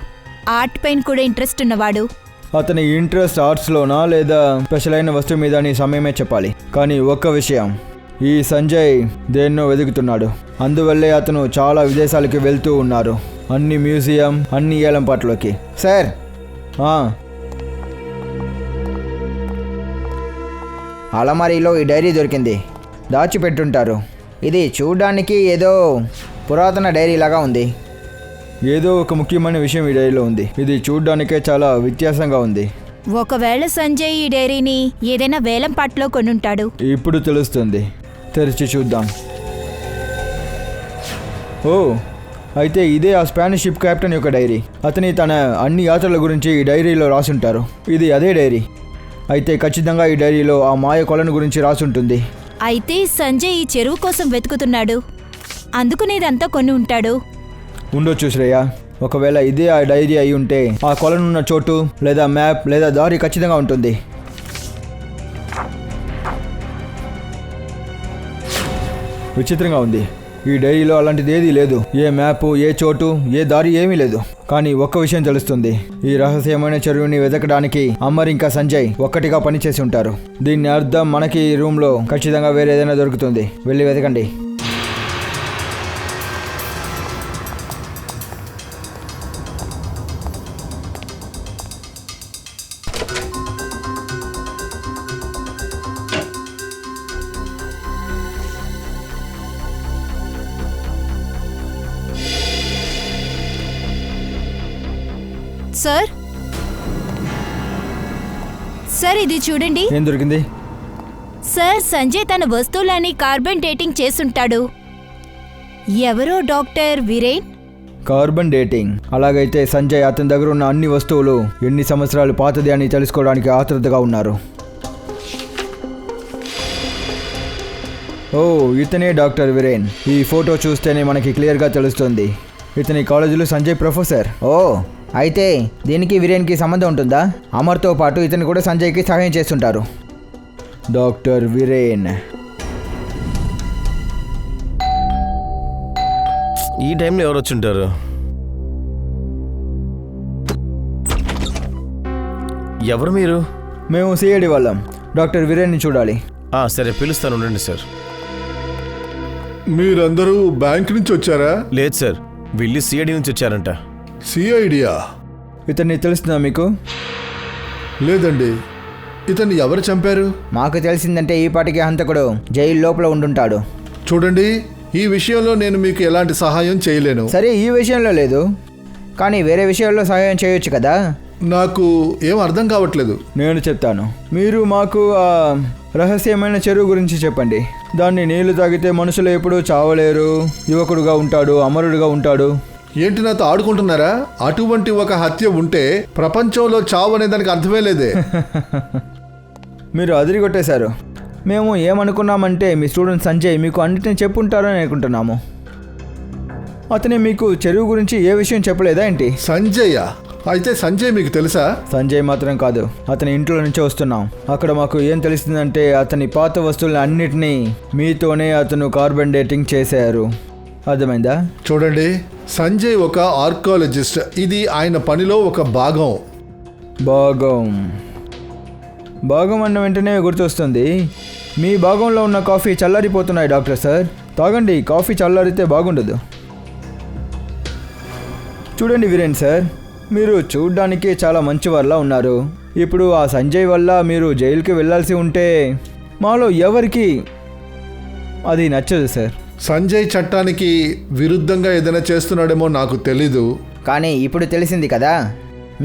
ఆర్ట్ పైన కూడా ఇంట్రెస్ట్ ఉన్నవాడు. అతని ఇంట్రెస్ట్ ఆర్ట్స్లోనా లేదా స్పెషల్ అయిన వస్తువు మీద నీ సమయమే చెప్పాలి. కానీ ఒక్క విషయం, ఈ సంజయ్ దేన్నో వెతుకుతున్నాడు. అందువల్లే అతను చాలా విదేశాలకి వెళ్తూ ఉన్నారు. అన్ని మ్యూజియం, అన్ని ఏలంపాట్లోకి. సార్, అలమారీలో ఈ డైరీ దొరికింది. దాచిపెట్టుంటారు. ఇది చూడడానికి ఏదో పురాతన డైరీ లాగా ఉంది. ఏదో ఒక ముఖ్యమైన విషయం ఈ డైరీలో ఉంది. ఇది చూడ్డానికే చాలా వ్యత్యాసంగా ఉంది. ఒకవేళ సంజయ్ ఈ డైరీని ఏదైనా వేలం పాటలో కొనుంటాడు. ఇప్పుడు తెలుస్తుంది. తెరిచి చూద్దాం. ఓ, అయితే ఇదే ఆ స్పానిష్ షిప్ కెప్టెన్ యొక్క డైరీ. అతని తన అన్ని యాత్రల గురించి ఈ డైరీలో రాసుంటారు. ఇది అదే డైరీ. అయితే ఖచ్చితంగా ఈ డైరీలో ఆ మాయ కొలను గురించి రాసుంటుంది. అయితే సంజయ్ ఈ చెరువు కోసం వెతుకుతున్నాడు, అందుకునేదంతా కొన్ని ఉంటాడు. ఉండొచ్చు శ్రేయ. ఒకవేళ ఇదే ఆ డైరీ అయి ఉంటే ఆ కొలనున్న చోటు లేదా మ్యాప్ లేదా దారి ఖచ్చితంగా ఉంటుంది. విచిత్రంగా ఉంది. ఈ డైరీలో అలాంటిది ఏదీ లేదు. ఏ మ్యాప్, ఏ చోటు, ఏ దారి ఏమీ లేదు. కానీ ఒక్క విషయం తెలుస్తుంది. ఈ రహస్యమైన చెరువుని వెతకడానికి అమర్ ఇంకా సంజయ్ ఒక్కటిగా పనిచేసి ఉంటారు. దీని అర్థం మనకి ఈ రూమ్లో ఖచ్చితంగా వేరే ఏదైనా దొరుకుతుంది. వెళ్ళి వెతకండి. సార్, సార్ ఇది చూడండి. ఏం దొరికింది? సార్, సంజయ్ తన వస్తువులని కార్బన్ డేటింగ్ చేసుంటాడు. ఎవరో డాక్టర్ వీరేన్. Carbon dating. అలాగైతే సంజయ్ అతని దగ్గర ఉన్న అన్ని వస్తువులు ఎన్ని సంవత్సరాలు పాతది అని తెలుసుకోవడానికి ఆతృతగా ఉన్నారు. ఓ, ఇతనే డాక్టర్ వీరేన్. ఈ ఫోటో చూస్తేనే మనకి క్లియర్గా తెలుస్తుంది. ఇతని కాలేజీలో సంజయ్ ప్రొఫెసర్. ఓ, అయితే దీనికి వీరేన్కి సంబంధం ఉంటుందా? అమర్తో పాటు ఇతను కూడా సంజయ్కి సహాయం చేస్తుంటారు. డాక్టర్ వీరేన్. ఈ టైంలో ఎవరు వచ్చుంటారు? ఎవరు మీరు? మేము సిఐడి వాళ్ళం. డాక్టర్ వీరేన్ని చూడాలి. సరే, పిలుస్తాను, ఉండండి సార్. మీరందరూ బ్యాంక్ నుంచి వచ్చారా? లేదు సార్, వీళ్ళు సిఐడి నుంచి వచ్చారంట. సిఐడియా? ఇతన్ని తెలుస్తుందా మీకు? లేదండి. ఇతన్ని ఎవరు చంపారు? మాకు తెలిసిందంటే ఈ పాటికి హంతకుడు జైలు లోపల ఉండుంటాడు. చూడండి, ఈ విషయంలో నేను మీకు ఎలాంటి సహాయం చేయలేను. సరే, ఈ విషయంలో లేదు, కానీ వేరే విషయాల్లో సహాయం చేయొచ్చు కదా. నాకు ఏం అర్థం కావట్లేదు. నేను చెప్తాను. మీరు మాకు ఆ రహస్యమైన చెరువు గురించి చెప్పండి. దాన్ని నీళ్లు తాగితే మనుషులు ఎప్పుడూ చావలేరు, యువకుడుగా ఉంటాడు, అమరుడుగా ఉంటాడు. ఏంటి, నాతో ఆడుకుంటున్నారా? అటువంటి ఒక హత్య ఉంటే ప్రపంచంలో చావు అనే దానికి అర్థమే లేదే. మీరు అదిరిగొట్టేశారు. మేము ఏమనుకున్నామంటే మీ స్టూడెంట్ సంజయ్ మీకు అన్నిటిని చెప్పుంటారని అనుకుంటున్నాము. అతనే మీకు చెరువు గురించి ఏ విషయం చెప్పలేదా ఏంటి? సంజయ్? అయితే సంజయ్ మీకు తెలుసా? సంజయ్ మాత్రం కాదు, అతని ఇంట్లో నుంచే వస్తున్నాం. అక్కడ మాకు ఏం తెలిసిందంటే అతని పాత వస్తువులను అన్నిటినీ మీతోనే అతను కార్బన్ డేటింగ్ చేశారు. అర్థమైందా? చూడండి, సంజయ్ ఒక ఆర్కియాలజిస్ట్. ఇది ఆయన పనిలో ఒక భాగం. భాగం అన్న వెంటనే గుర్తొస్తుంది, మీ భాగంలో ఉన్న కాఫీ చల్లారిపోతున్నాయి డాక్టర్ సార్. తాగండి, కాఫీ చల్లారితే బాగుండదు. చూడండి వీరేన్ సార్, మీరు చూడ్డానికి చాలా మంచివారిలా ఉన్నారు. ఇప్పుడు ఆ సంజయ్ వల్ల మీరు జైలుకి వెళ్ళాల్సి ఉంటే మాలో ఎవరికి అది నచ్చదు సార్. సంజయ్ చట్టానికి విరుద్ధంగా ఏదైనా చేస్తున్నాడేమో నాకు తెలీదు. కానీ ఇప్పుడు తెలిసింది కదా.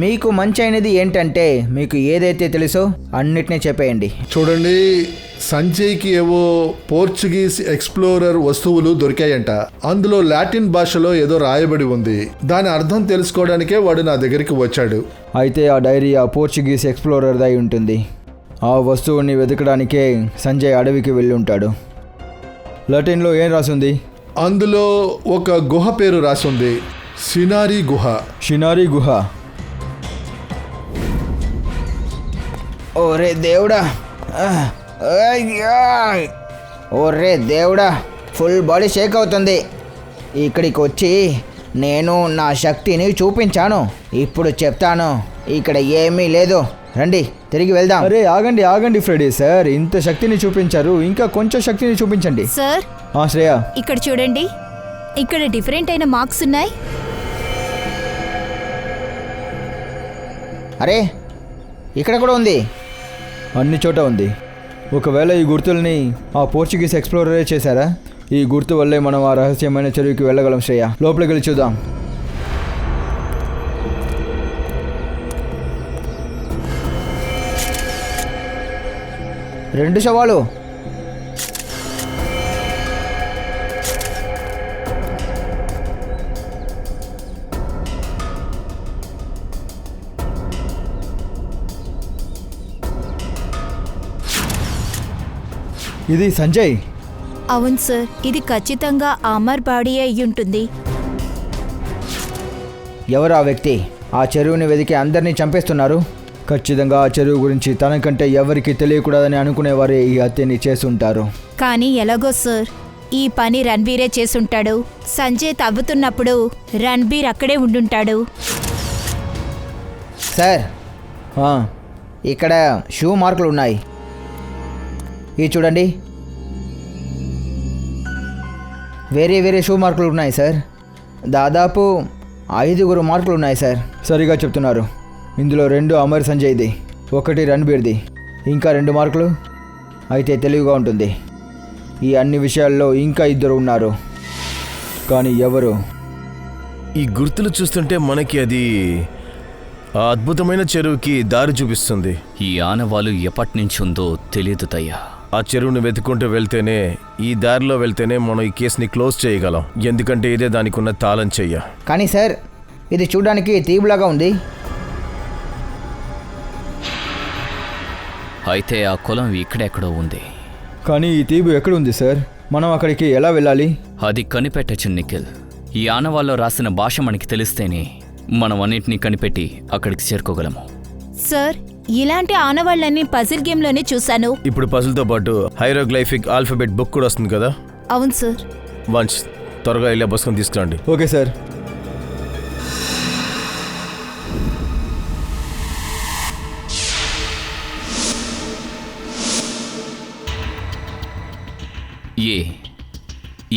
మీకు మంచి అయినది ఏంటంటే మీకు ఏదైతే తెలుసో అన్నిటినీ చెప్పేయండి. చూడండి, సంజయ్కి ఏవో పోర్చుగీస్ ఎక్స్ప్లోరర్ వస్తువులు దొరికాయంట. అందులో లాటిన్ భాషలో ఏదో రాయబడి ఉంది. దాని అర్థం తెలుసుకోవడానికే వాడు నా దగ్గరికి వచ్చాడు. అయితే ఆ డైరీ ఆ పోర్చుగీస్ ఎక్స్ప్లోరర్ దై ఉంటుంది. ఆ వస్తువుని వెతకడానికే సంజయ్ అడవికి వెళ్ళి ఉంటాడు. లాటిన్లో ఏం రాసుంది? అందులో ఒక గుహ పేరు రాసుంది, సినారి గుహ. షినారి గుహ. ఓరే దేవుడా, ఓరే దేవుడా, ఫుల్ బాడీ షేక్ అవుతుంది. ఇక్కడికి వచ్చి నేను నా శక్తిని చూపించాను. ఇప్పుడు చెప్తాను, ఇక్కడ ఏమీ లేదు. రండి, తిరిగి వెళ్దాం. అరే ఆగండి ఆగండి ఫ్రెడీ సార్, ఇంత శక్తిని చూపించారు, ఇంకా కొంచెం శక్తిని చూపించండి. సార్, శ్రేయ, ఇక్కడ చూడండి, ఇక్కడ డిఫరెంట్ అయిన మార్క్స్ ఉన్నాయి. అరే ఇక్కడ కూడా ఉంది. అన్ని చోట ఉంది. ఒకవేళ ఈ గుర్తుల్ని ఆ పోర్చుగీస్ ఎక్స్ప్లోరరే చేశారా? ఈ గుర్తు వల్లే మనం ఆ రహస్యమైన చెరువుకి వెళ్ళగలం. శ్రేయ, లోపలికి వెళ్ళి చూద్దాం. రెండు శవాలు. ఇది సంజయ్. అవును సార్, ఇది ఖచ్చితంగా అమర్ బాడీ అయ్యుంటుంది. ఎవరు ఆ వ్యక్తి? ఆ చెరువుని వెతికి అందరినీ చంపేస్తున్నారు. ఖచ్చితంగా ఆ చెరువు గురించి తనకంటే ఎవరికి తెలియకూడదని అనుకునేవారే ఈ హత్యని చేసుంటారు. కానీ ఎలాగో సార్, ఈ పని రణ్బీరే చేసుంటాడు. సంజయ్ తవ్వుతున్నప్పుడు రణ్బీర్ అక్కడే ఉండుంటాడు. సార్, ఇక్కడ షూ మార్కులు ఉన్నాయి. ఇవి చూడండి. వేరే షూ మార్కులు ఉన్నాయి సార్. దాదాపు 5 మార్కులు ఉన్నాయి సార్. సరిగా చెప్తున్నారు. ఇందులో 2 అమర్ సంజయ్ది, 1 రణ్బీర్ది, ఇంకా 2 మార్కులు. అయితే తెలివిగా ఉంటుంది. ఈ అన్ని విషయాల్లో ఇంకా 2 ఉన్నారు. కానీ ఎవరు? ఈ గుర్తులు చూస్తుంటే మనకి అది ఆ అద్భుతమైన చెరువుకి దారి చూపిస్తుంది. ఈ ఆనవాలు ఎప్పటి నుంచి ఉందో తెలియదు దయ్యా. ఆ చెరువును వెతుక్కుంటూ వెళ్తేనే, ఈ దారిలో వెళ్తేనే మనం ఈ కేసుని క్లోజ్ చేయగలం. ఎందుకంటే ఇదే దానికి ఉన్న తాళం చెయ్య. కానీ సార్, ఇది చూడడానికి తీబులాగా ఉంది. అయితే ఆ కులం ఇక్కడెక్కడో ఉంది. కానీ ఈ తీబు ఎక్కడుంది సార్? మనం అక్కడికి ఎలా వెళ్ళాలి? అది కనిపెట్టచ్చు నిఖిల్. ఈ ఆనవాల్లో రాసిన భాష మనకి తెలిస్తేనే మనం అన్నింటినీ కనిపెట్టి అక్కడికి చేరుకోగలము. సార్, ఇలాంటి ఆనవాళ్ళని పజిల్ గేమ్లోనే చూశాను. ఇప్పుడు పజిల్తో పాటు హైరోగ్లైఫిక్ ఆల్ఫాబెట్ బుక్ కూడా వస్తుంది కదా. అవును సార్. వంచ్, త్వరగా వెళ్ళే బస్సుకొని తీసుకురండి. Okay sir.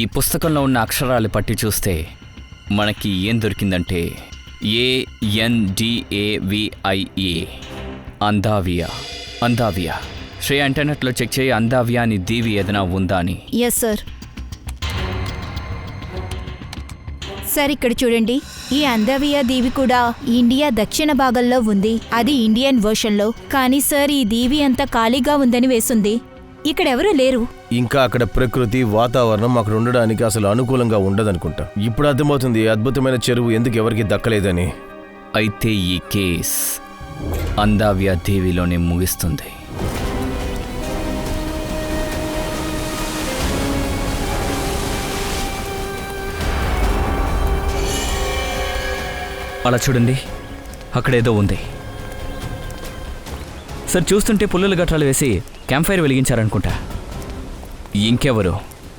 ఈ పుస్తకంలో ఉన్న అక్షరాలు పట్టి చూస్తే మనకి ఏం దొరికిందంటే ANDAVIA, అందావియా. శ్రేయ ఇంటర్నెట్లో చెక్ చేయి, అందావియా అని దీవి ఏదైనా ఉందా అని. Yes sir. సార్, ఇక్కడ చూడండి. ఈ అందావియా దీవి కూడా ఇండియా దక్షిణ భాగంలో ఉంది. అది ఇండియన్ వర్షన్లో. కానీ సార్, ఈ దీవి అంతా ఖాళీగా ఉందని వేస్తుంది. ఇక్కడెవరూ లేరు. ఇంకా అక్కడ ప్రకృతి వాతావరణం అక్కడ ఉండడానికి అసలు అనుకూలంగా ఉండదనుకుంటా. ఇప్పుడు అర్థమవుతుంది అద్భుతమైన చెరువు ఎందుకు ఎవరికి దక్కలేదని. అయితే ఈ కేస్ అందావియా దేవిలోనే ముగిస్తుంది. అలా చూడండి, అక్కడేదో ఉంది. సార్, చూస్తుంటే పుల్లల గట్రాలు వేసి క్యాంప్ ఫైర్ వెలిగించారనుకుంటా. ఇంకెవరు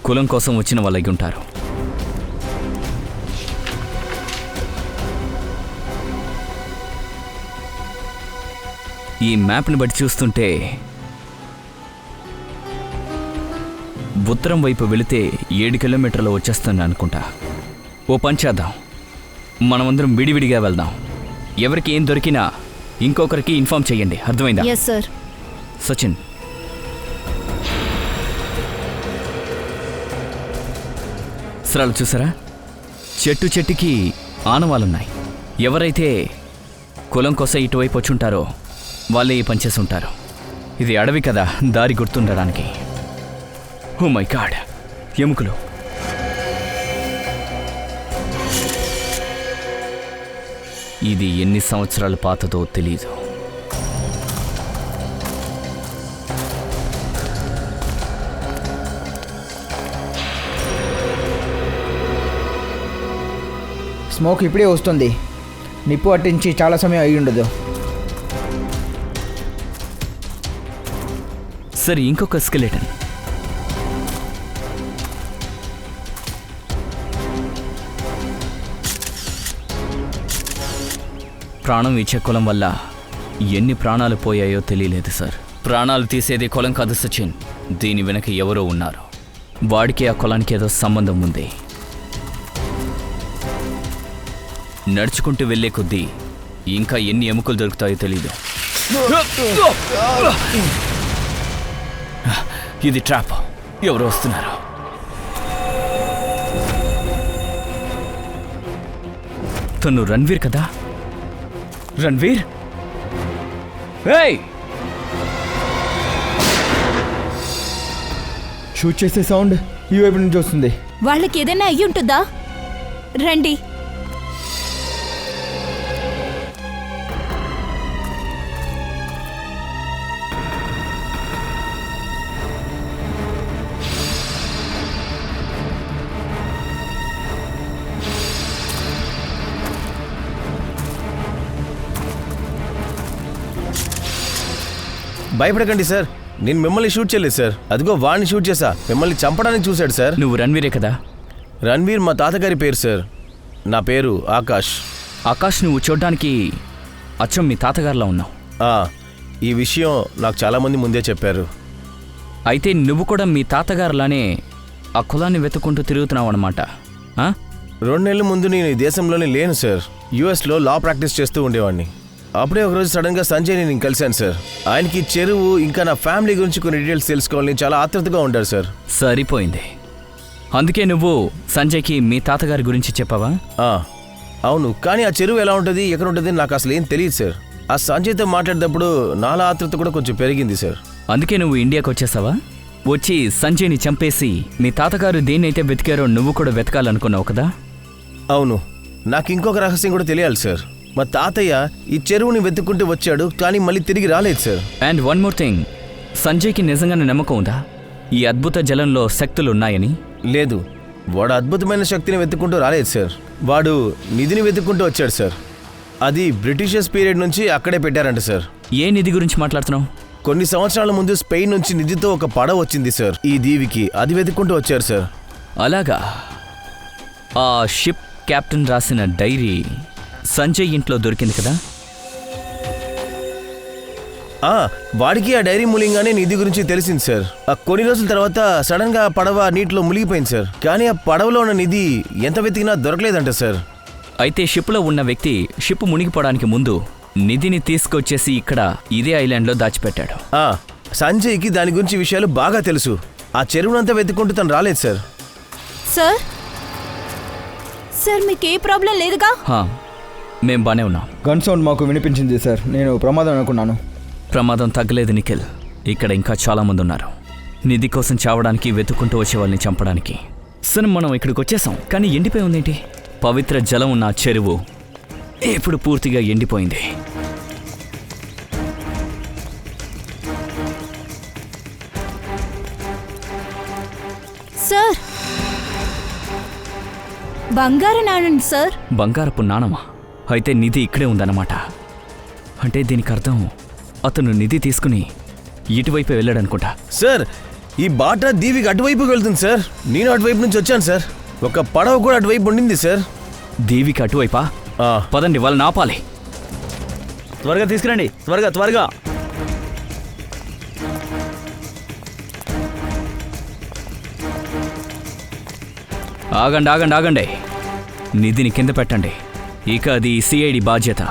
కులం కోసం వచ్చిన వాళ్ళకి ఉంటారు. ఈ మ్యాప్ని బట్టి చూస్తుంటే ఉత్తరం వైపు వెళితే 7 కిలోమీటర్లు వచ్చేస్తాను అనుకుంటా. ఓ పని చేద్దాం, మనమందరం విడివిడిగా వెళ్దాం. ఎవరికి ఏం దొరికినా ఇంకొకరికి ఇన్ఫార్మ్ చేయండి, అర్థమైందా? Yes sir. సచిన్, సరాలు చూసారా? చెట్టుకి ఆనవాలున్నాయి. ఎవరైతే కులం కోసం ఇటువైపు వచ్చుంటారో వాళ్ళే ఈ పనిచేసి ఉంటారు. ఇది అడవి కదా, దారి గుర్తుండడానికి. ఓ మై గాడ్, ఎముకలు. ఇది ఎన్ని సంవత్సరాల పాతదో తెలీదు. స్మోక్ ఇప్పుడే వస్తుంది. నిప్పు అట్టించి చాలా సమయం అయి ఉండదు. సరే, ఇంకొక స్కెలెటన్. ప్రాణం ఇచ్చే కులం వల్ల ఎన్ని ప్రాణాలు పోయాయో తెలియలేదు సార్. ప్రాణాలు తీసేది కులం కాదు సచిన్, దీని వెనక ఎవరో ఉన్నారు. వాడికి ఆ కులానికి ఏదో సంబంధం ఉంది. నడుచుకుంటూ వెళ్లే కొద్దీ ఇంకా ఎన్ని ఎముకలు దొరుకుతాయో తెలీదు. ఇది ట్రాప్. ఎవరు వస్తున్నారు? తను రణ్వీర్ కదా? రణ్వీర్, ఏయ్! షూట్ చేసే సౌండ్ ఈ వైపు నుంచి వస్తుంది. వాళ్ళకి ఏదైనా అయ్యి ఉంటుందా? రండి. భయపడకండి సార్, నేను మిమ్మల్ని షూట్ చేయలేదు సార్. అదిగో వాడిని షూట్ చేశా, మిమ్మల్ని చంపడానికి చూశాడు సార్. నువ్వు రణ్వీరే కదా? రణ్వీర్ మా తాతగారి పేరు సార్. నా పేరు ఆకాష్. ఆకాష్, నువ్వు చూడ్డానికి అచ్చం మీ తాతగారిలా ఉన్నావు. ఈ విషయం నాకు చాలామంది ముందే చెప్పారు. అయితే నువ్వు కూడా మీ తాతగారులానే ఆ కులాన్ని వెతుక్కుంటూ తిరుగుతున్నావు అన్నమాట. 2 నెలల ముందు నేను ఈ దేశంలోనే లేను సార్. యుఎస్లో లా ప్రాక్టీస్ చేస్తూ ఉండేవాడిని. అప్పుడే ఒకరోజు సడన్గా సంజయ్ని నేను కలిశాను సార్. ఆయనకి చెరువు ఇంకా నా ఫ్యామిలీ గురించి కొన్ని డీటెయిల్స్ తెలుసుకోవాలని చాలా ఆతృతగా ఉంటారు సార్. సరిపోయింది. అందుకే నువ్వు సంజయ్కి మీ తాతగారి గురించి చెప్పావా? అవును, కానీ ఆ చెరువు ఎలా ఉంటుంది, ఎక్కడ ఉంటుంది నాకు అసలు ఏం తెలియదు సార్. ఆ సంజయ్తో మాట్లాడేటప్పుడు నాలా ఆతృత కూడా కొంచెం పెరిగింది సార్. అందుకే నువ్వు ఇండియాకి వచ్చేసావా? వచ్చి సంజయ్ని చంపేసి మీ తాతగారు దేన్నైతే వెతికారో నువ్వు కూడా వెతకాలనుకున్నావు కదా? అవును, నాకు ఇంకొక రహస్యం కూడా తెలియాలి సార్. మా తాతయ్య ఈ చెరువుని వెతుక్కుంటూ వచ్చాడు, కానీ మళ్ళీ తిరిగి రాలేదు sir. And one more thing, సంజయ్కి నిజంగానే నమ్మకం ఉందా ఈ అద్భుత జలంలో శక్తులు ఉన్నాయని? లేదు, వాడు అద్భుతమైన శక్తిని వెతుక్కుంటూ రాలేదు సార్. వాడు నిధిని వెతుక్కుంటూ వచ్చాడు సార్. అది బ్రిటిషర్స్ పీరియడ్ నుంచి అక్కడే పెట్టారంట సార్. ఏ నిధి గురించి మాట్లాడుతున్నావు? కొన్ని సంవత్సరాల ముందు స్పెయిన్ నుంచి నిధితో ఒక పడవ వచ్చింది సార్ ఈ దీవికి. అది వెతుక్కుంటూ వచ్చారు సార్. అలాగా? ఆ షిప్ కెప్టెన్ రాసిన డైరీ సంజయ్ ఇంట్లో దొరికింది కదా? వాడికి ఆ డైరీ మూలంగానే నిధి గురించి తెలిసింది సార్. కొన్ని రోజుల తర్వాత సడన్ గా పడవ నీటిలో మునిగిపోయింది సార్. కానీ ఆ పడవలో ఉన్న నిధి ఎంత వెతికినా దొరకలేదంట సార్. అయితే షిప్లో ఉన్న వ్యక్తి షిప్ మునిగిపోవడానికి ముందు నిధిని తీసుకొచ్చేసి ఇక్కడ ఇదే ఐలాండ్లో దాచిపెట్టాడు. సంజయ్కి దాని గురించి విషయాలు బాగా తెలుసు. ఆ చెరువునంతా వెతుక్కుంటూ తను రాలేదు సార్. సార్ సార్ మీకు ఏ ప్రాబ్లం లేదుగా? మేం బానే ఉన్నాం. గన్ సౌండ్ మాకు వినిపించింది సార్. నేను ప్రమాదం అనుకున్నాను. ప్రమాదం తగ్గలేదు నిఖిల్. ఇక్కడ ఇంకా చాలా మంది ఉన్నారు నిధి కోసం చావడానికి, వెతుక్కుంటూ వచ్చే వాళ్ళని చంపడానికి. సరే, మనం ఇక్కడికి వచ్చేసాం, కానీ ఎండిపోయి ఉందేంటి? పవిత్ర జలం ఉన్న ఆ చెరువు ఇప్పుడు పూర్తిగా ఎండిపోయింది. సార్ బంగారు నాణం సార్. బంగారపు నాణమా? అయితే నిధి ఇక్కడే ఉందన్నమాట. అంటే దీనికి అర్థం అతను నిధి తీసుకుని ఇటువైపే వెళ్ళాడనుకుంటా. సార్, ఈ బాట దీవికి అటువైపుకి వెళ్తుంది సార్. నేను అటువైపు నుంచి వచ్చాను సార్. ఒక పడవ కూడా అటువైపు ఉండింది సార్. దీవికి అటువైపా? పదండి, వాళ్ళని ఆపాలి. త్వరగా తీసుకురండి, త్వరగా త్వరగా. ఆగండి ఆగండి ఆగండి, నిధిని కింద పెట్టండి. ఇక అది సిఐడి బాధ్యత.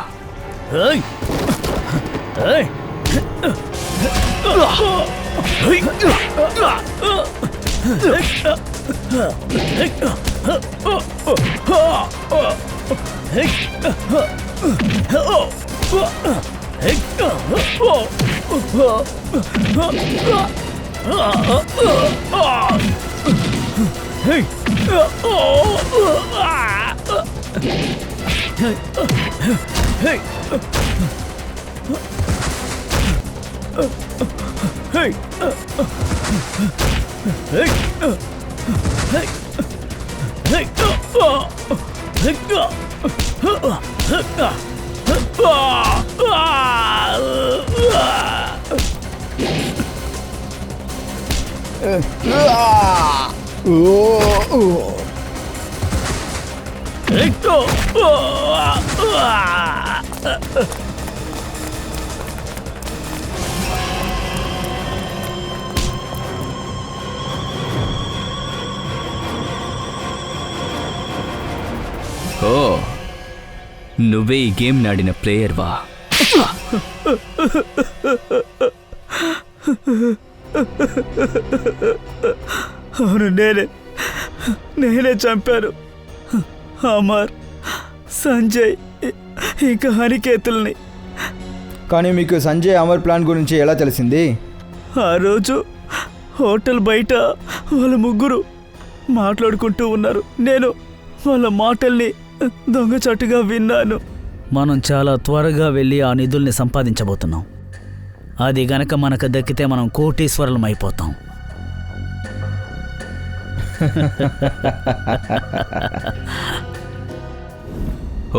ఓ, నువ్వే ఈ గేమ్ నాడిన ప్లేయర్వా? అవును, నేనే చంపాను అమర్, సంజయ్ ఇంకా అనికేతుల్ని. కానీ మీకు సంజయ్ అమర్ ప్లాన్ గురించి ఎలా తెలిసింది? ఆ రోజు హోటల్ బయట వాళ్ళ ముగ్గురు మాట్లాడుకుంటూ ఉన్నారు. నేను వాళ్ళ మాటల్ని దొంగచాటుగా విన్నాను. మనం చాలా త్వరగా వెళ్ళి ఆ నిధుల్ని సంపాదించబోతున్నాం. అది గనక మనకు దక్కితే మనం కోటీశ్వరులం అయిపోతాం.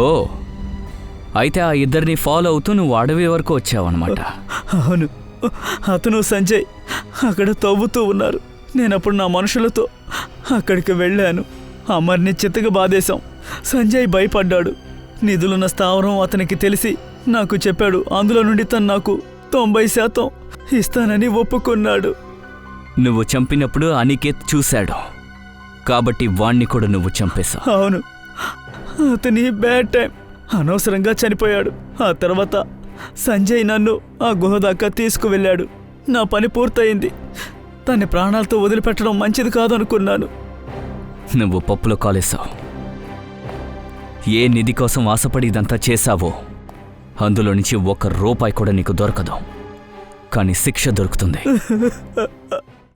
ఓ, అయితే ఆ ఇద్దరిని ఫాలో అవుతూ నువ్వు అడవి వరకు వచ్చావన్నమాట. అతను సంజయ్ అక్కడ తవ్వుతూ ఉన్నారు. నేనప్పుడు నా మనుషులతో అక్కడికి వెళ్ళాను. అమర్ని చిత్తగా బాధేశాం. సంజయ్ భయపడ్డాడు. నిధులున్న స్థావరం అతనికి తెలిసి నాకు చెప్పాడు. అందులో నుండి తను నాకు 90% ఇస్తానని ఒప్పుకున్నాడు. నువ్వు చంపినప్పుడు అనికేత్ చూశాడు, కాబట్టి వాణ్ణి కూడా నువ్వు చంపేశావు. అవును, అతని బ్యాడ్ టైం, అనవసరంగా చనిపోయాడు. ఆ తర్వాత సంజయ్ నన్ను ఆ గుహ దాకా తీసుకువెళ్ళాడు. నా పని పూర్తయింది. తన్ని ప్రాణాలతో వదిలిపెట్టడం మంచిది కాదనుకున్నాను. నువ్వు పప్పులో కాలేశావు. ఏ నిధి కోసం ఆశపడి ఇదంతా చేశావో అందులో నుంచి 1 రూపాయి కూడా నీకు దొరకదు, కానీ శిక్ష దొరుకుతుంది.